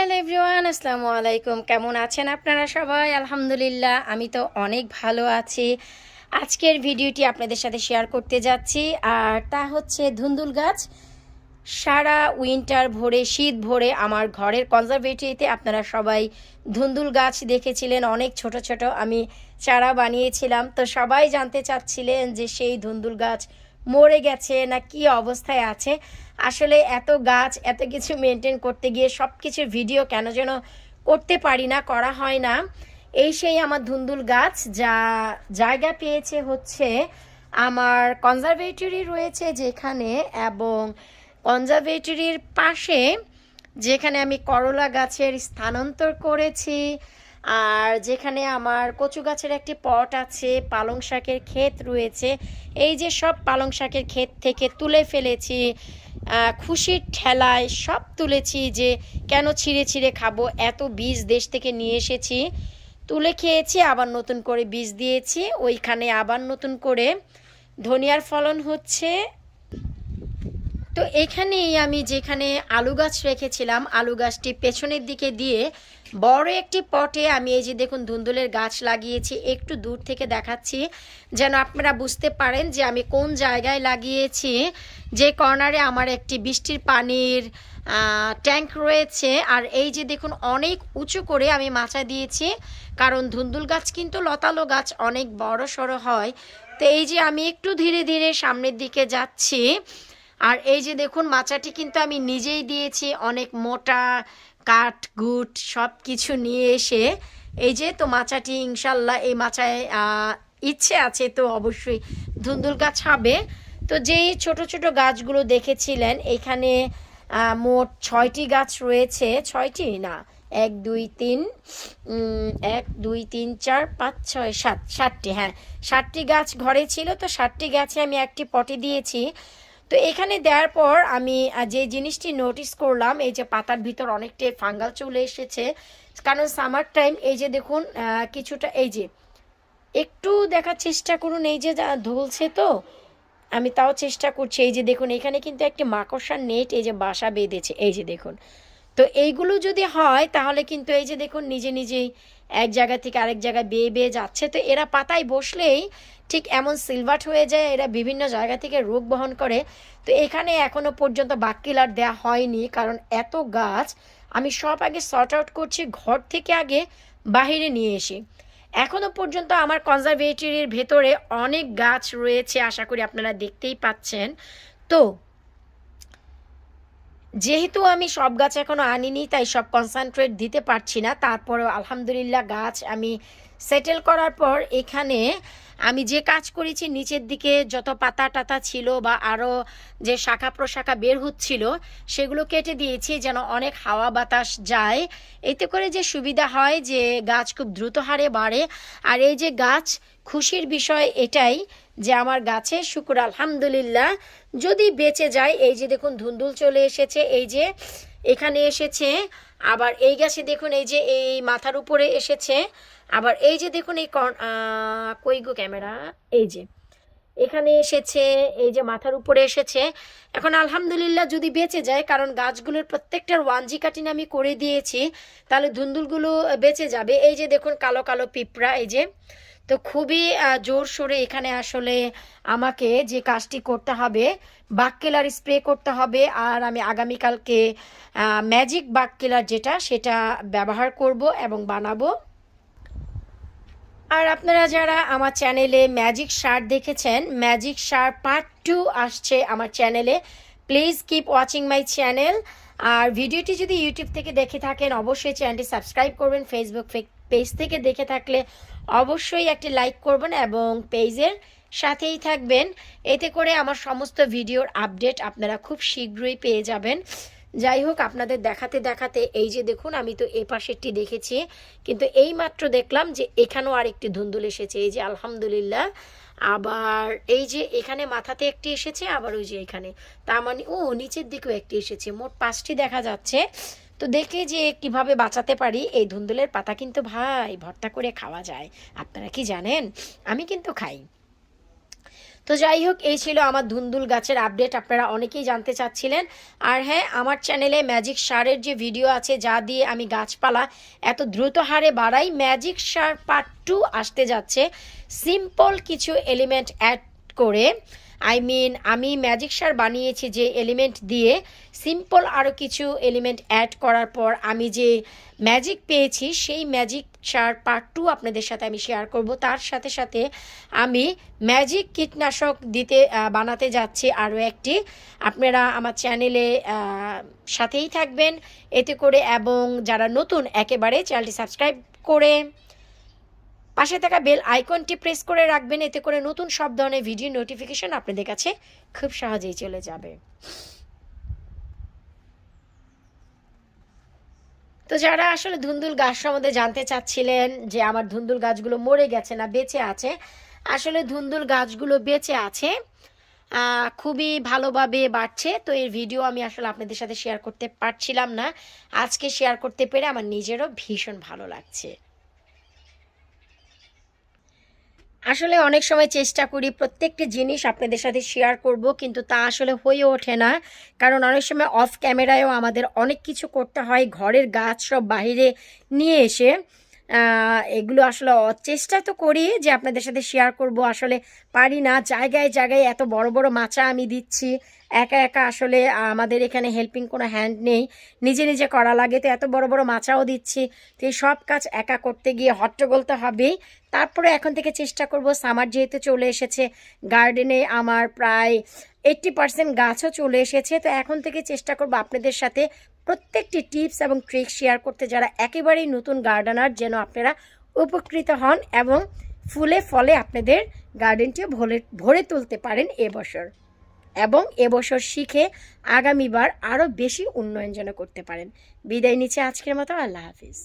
Hello everyone, আসসালামু আলাইকুম। কেমন আছেন আপনারা সবাই? আলহামদুলিল্লাহ, আমি তো অনেক ভালো আছি। আজকের ভিডিওটি আপনাদের সাথে শেয়ার করতে যাচ্ছি, আর তা হচ্ছে ধুন্দুল গাছ। সারা উইন্টার ভরে, শীত ভরে আমার ঘরের কনজারভেটরিতে আপনারা সবাই ধুন্দুল গাছ দেখেছিলেন। অনেক ছোট ছোট আমি চারা বানিয়েছিলাম, তো সবাই জানতে চাচ্ছিলেন যে সেই ধুন্দুল গাছ মরে গেছে না কি অবস্থায় আছে। আসলে এত গাছ, এত কিছু মেনটেন করতে গিয়ে সব কিছুর ভিডিও কেন যেন করতে পারি না, করা হয় না। এই সেই আমার ধুন্দুল গাছ, যা জায়গা পেয়েছে হচ্ছে আমার কনজারভেটরি রয়েছে যেখানে, এবং কনজারভেটরির পাশে যেখানে আমি করলা গাছের স্থানান্তর করেছি, আর যেখানে আমার কচু গাছের একটি পট আছে, পালং শাকের ক্ষেত রয়েছে। এই যে সব পালং শাকের ক্ষেত থেকে তুলে ফেলেছি, খুশির ঠেলায় সব তুলেছি, যে কেন ছিঁড়ে ছিঁড়ে খাবো, এত বীজ দেশ থেকে নিয়ে এসেছি, তুলে খেয়েছি, আবার নতুন করে বীজ দিয়েছি, ওইখানে আবার নতুন করে ধনিয়ার ফলন হচ্ছে। তো এখানেই আমি যেখানে আলু গাছ রেখেছিলাম, আলু গাছটি পেছনের দিকে দিয়ে বড় একটি পটে আমি এই যে দেখুন ধুন্দুলের গাছ লাগিয়েছি। একটু দূর থেকে দেখাচ্ছি যেন আপনারা বুঝতে পারেন যে আমি কোন জায়গায় লাগিয়েছি। যে কর্নারে আমার একটি বৃষ্টির পানির ট্যাঙ্ক রয়েছে, আর এই যে দেখুন অনেক উঁচু করে আমি মাচা দিয়েছি, কারণ ধুন্দুল গাছ কিন্তু লতালো গাছ, অনেক বড় সড়ো হয়। তো এই যে আমি একটু ধীরে ধীরে সামনের দিকে যাচ্ছি, আর এই যে দেখুন মাচাটি কিন্তু আমি নিজেই দিয়েছি, অনেক মোটা কাঠ গুট সব কিছু নিয়ে এসে। এই যে তো মাচাটি, ইনশাল্লাহ এই মাচায় ইচ্ছে আছে তো অবশ্যই ধুন্দুল গাছ হবে। তো যেই ছোট ছোট গাছগুলো দেখেছিলেন, এখানে মোট 6টি গাছ রয়েছে। 6টি না, 1 2 3 1 2 3 4 5 6 7, 7টি, হ্যাঁ 7টি গাছ ঘরে ছিল। তো 7টি গাছে আমি একটি পটে দিয়েছি। তো এখানে দেওয়ার পর আমি যে জিনিসটি নোটিস করলাম, এই যে পাতার ভিতর অনেকটাই ফাঙ্গাল চলে এসেছে, কারণ সামার টাইম। এই যে দেখুন কিছুটা, এই যে একটু দেখার চেষ্টা করুন, এই যে ধুলছে, তো আমি তাও চেষ্টা করছি। এই যে দেখুন এখানে কিন্তু একটি মাকড়সার নেট এই যে বাসা বেঁধেছে, এই যে দেখুন। তো এইগুলো যদি হয় তাহলে কিন্তু এই যে দেখুন নিজে নিজেই এক জায়গা থেকে আরেক জায়গায় বেয়ে বেয়ে যাচ্ছে। তো এরা পাতায় বসলেই ঠিক এমন সিলভাট হয়ে যায়, এরা বিভিন্ন জায়গা থেকে রোগ বহন করে। তো এখানে এখনও পর্যন্ত বাক্কিলার দেওয়া হয়নি, কারণ এত গাছ আমি সব আগে সর্ট আউট করছি, ঘর থেকে আগে বাহিরে নিয়ে এসে। এখনও পর্যন্ত আমার কনজারভেটরির ভেতরে অনেক গাছ রয়েছে, আশা করি আপনারা দেখতেই পাচ্ছেন। তো যেহেতু আমি সব গাছ এখনও আনিনি, তাই সব কনসেন্ট্রেট দিতে পারছি না। তারপরেও আলহামদুলিল্লাহ গাছ আমি সেটেল করার পর এখানে আমি যে কাজ করেছি, নিচের দিকে যত পাতা টাতা ছিল বা আরও যে শাখা প্রশাখা বের হচ্ছিল সেগুলো কেটে দিয়েছি, যেন অনেক হাওয়া বাতাস যায়। এতে করে যে সুবিধা হয় যে গাছ খুব দ্রুত হারে বাড়ে। আর এই যে গাছ, খুশির বিষয় এটাই যে আমার গাছে শুকর আলহামদুলিল্লাহ যদি বেঁচে যায়। এই যে দেখুন ধুন্দুল চলে এসেছে, এই যে এখানে এসেছে, আবার এই গাছে দেখুন এই যে এই মাথার উপরে এসেছে, আবার এই যে দেখুন এই কই গো ক্যামেরা, এই যে এখানে এসেছে, এই যে মাথার উপরে এসেছে। এখন আলহামদুলিল্লাহ যদি বেঁচে যায়, কারণ গাছগুলোর প্রত্যেকটার 1G কাটিং আমি করে দিয়েছি, তাহলে ধুন্দুলগুলো বেঁচে যাবে। এই যে দেখুন কালো কালো পিঁপড়া, এই যে। তো খুবই জোর সোরে এখানে আসলে আমাকে যে কাজটি করতে হবে, বাক কিলার স্প্রে করতে হবে। আর আমি আগামীকালকে ম্যাজিক বাক কিলার যেটা, সেটা ব্যবহার করব এবং বানাবো। আর আপনারা যারা আমার চ্যানেলে ম্যাজিক সার দেখেছেন, ম্যাজিক সার পার্ট 2 আসছে আমার চ্যানেলে। Please keep watching my channel. আর ভিডিওটি যদি ইউটিউব থেকে দেখে থাকেন অবশ্যই চ্যানেলটি সাবস্ক্রাইব করবেন। ফেসবুক পেজ থেকে দেখে থাকলে অবশ্যই একটি লাইক করবেন এবং পেজের সাথেই থাকবেন। এতে করে আমার সমস্ত ভিডিওর আপডেট আপনারা খুব শীঘ্রই পেয়ে যাবেন। যাই হোক, আপনাদের দেখাতে দেখাতে এই যে দেখুন আমি তো এই পাশেরটি দেখেছি, কিন্তু এই মাত্র দেখলাম যে এখানেও আরেকটি ধুন্দুল এসেছে, এই যে আলহামদুলিল্লাহ। আবার এই যে এখানে মাথাতে একটি এসেছে, আবার ওই যে এখানে, তার মানে ও নিচের দিকেও একটি এসেছে, মোট 5টি দেখা যাচ্ছে। তো দেখে যে কিভাবে বাঁচাতে পারি। এই ধুন্দুলের পাতা কিন্তু ভাই ভর্তা করে খাওয়া যায়, আপনারা কি জানেন? আমি কিন্তু খাই। তো যাই হোক, এই ছিল আমার ধুন্দুল গাছের আপডেট। আপনারা অনেকেই জানতে চাচ্ছিলেন। আর হ্যাঁ, আমার চ্যানেলে ম্যাজিক সারের যে ভিডিও আছে, যা দিয়ে আমি গাছপালা এত দ্রুত হারে বাড়াই, ম্যাজিক সার পার্ট 2 আসতে যাচ্ছে। সিম্পল কিছু এলিমেন্ট অ্যাড করে, আমি ম্যাজিক সার বানিয়েছি যে এলিমেন্ট দিয়ে, সিম্পল আরও কিছু এলিমেন্ট অ্যাড করার পর আমি যে ম্যাজিক পেয়েছি, সেই ম্যাজিক সার পার্ট 2 আপনাদের সাথে আমি শেয়ার করব। তার সাথে সাথে আমি ম্যাজিক কীটনাশক বানাতে যাচ্ছি আরও একটি। আপনারা আমার চ্যানেলে সাথেই থাকবেন এতে করে, এবং যারা নতুন একেবারে চ্যানেলটি সাবস্ক্রাইব করে পাশে থাকা বেল আইকনটি প্রেস করে রাখবেন, এতে করে নতুন সব ধরনের ভিডিও নোটিফিকেশন আপনাদের কাছে খুব সহজেই চলে যাবে। তো যারা আসলে ধুন্দুল গাছ সম্বন্ধে জানতে চাচ্ছিলেন যে আমার ধুন্দুল গাছগুলো মরে গেছে না বেঁচে আছে, আসলে ধুন্দুল গাছগুলো বেঁচে আছে, খুবই ভালোভাবে বাড়ছে। তো এর ভিডিও আমি আসলে আপনাদের সাথে শেয়ার করতে পারছিলাম না, আজকে শেয়ার করতে পেরে আমার নিজেরও ভীষণ ভালো লাগছে। আসলে অনেক সময় চেষ্টা করি প্রত্যেকটি জিনিস আপনাদের সাথে শেয়ার করব, কিন্তু তা আসলে হয়ে ওঠে না। কারণ অনেক সময় অফ ক্যামেরায়ও আমাদের অনেক কিছু করতে হয়, ঘরের গাছ সব বাইরে নিয়ে এসে এগুলো আসলে চেষ্টা তো করি যে আপনাদের সাথে শেয়ার করব, আসলে পারি না। জায়গায় জায়গায় এত বড় বড় মাচা আমি দিচ্ছি একা একা, আসলে আমাদের এখানে হেল্পিং কোনো হ্যান্ড নেই, নিজে নিজে করা লাগে। তো এত বড় বড় মাচাও দিচ্ছি, তো এই সব কাজ একা করতে গিয়ে হট্টগোল তো হবেই। তারপরে এখন থেকে চেষ্টা করব, সামার যেহেতু চলে এসেছে, গার্ডেনে আমার প্রায় 80% গাছও চলে এসেছে, তো এখন থেকে চেষ্টা করব আপনাদের সাথে প্রত্যেকটি টিপস এবং ট্রিক্স শেয়ার করতে, যারা একেবারেই নতুন গার্ডেনার, যেন আপনারা উপকৃত হন এবং ফুলে ফলে আপনাদের গার্ডেনটিও ভরে তুলতে পারেন এবছর, এবং এবছর শিখে আগামীবার আরও বেশি উন্নয়ন যেন করতে পারেন। বিদায় নিচ্ছে আজকের মতো, আল্লাহ হাফিজ।